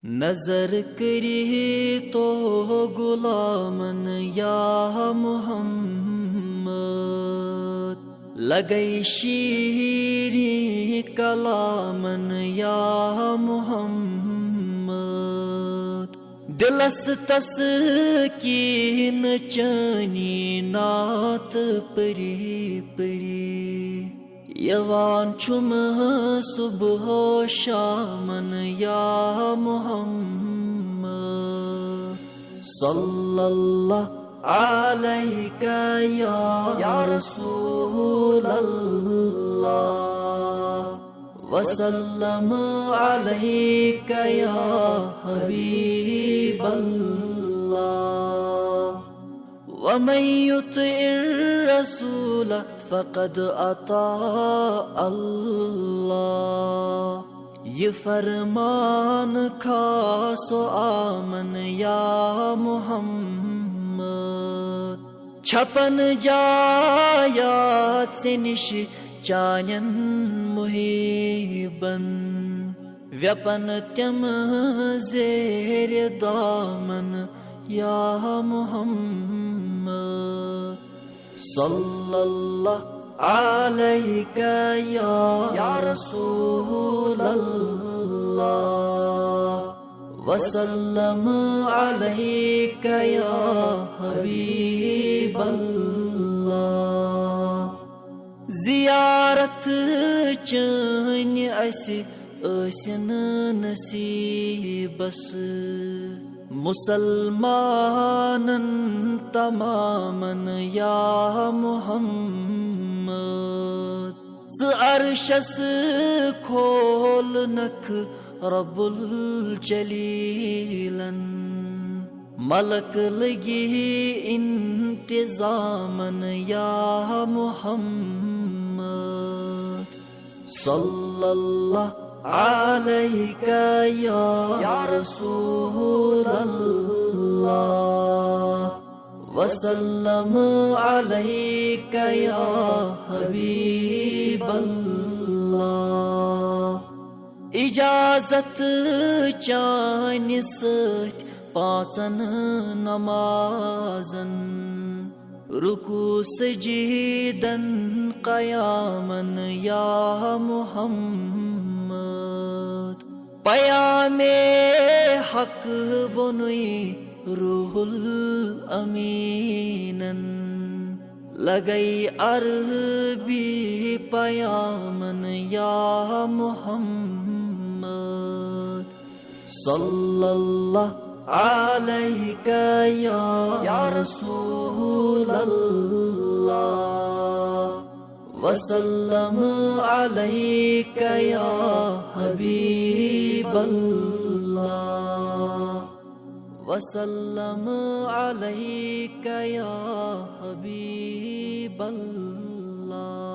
نظر کری تو غلامن یا محمد، لگئی شیریں کلامن یا محمد، دلس تسکین چانی نات پری پری، یوان چھم صبح و شامن یا محمد، صلی اللہ علیک یا رسول اللہ، وسلم علیک یا حبیب اللہ، ومن یطع الرسول فقد اطاع اللہ، یہ فرمان خاص و آمن یا محمد، چھپن جایات سے نش چانین محیبن، ویپن تم زیر دامن یا محمد، صلی اللہ علیک یا رسول اللہ، وسلم علیک یا حبیب اللہ، زیارت چین اسی ٲسِن نصیبس، مسلمانن تمامن یا محمد، ژٕ عرشس کھولنکھ رب الجلیلن، ملک لگی انتظامن یا محمد، صلی اللہ علیک یا رسول اللہ، وسلم علیک یا حبیب اللہ، اجازت چانہِ سۭتۍ پانژن نمازن، رکوع سجیدن قیامن یا محمد، پیام حق ونُے روح الامینن، لگئی عربی پیامن یا محمد، صلی اللہ علیک یا رسول اللہ، وسلم علیک یا حبیب اللہ، وسلم علیک یا حبیب اللہ۔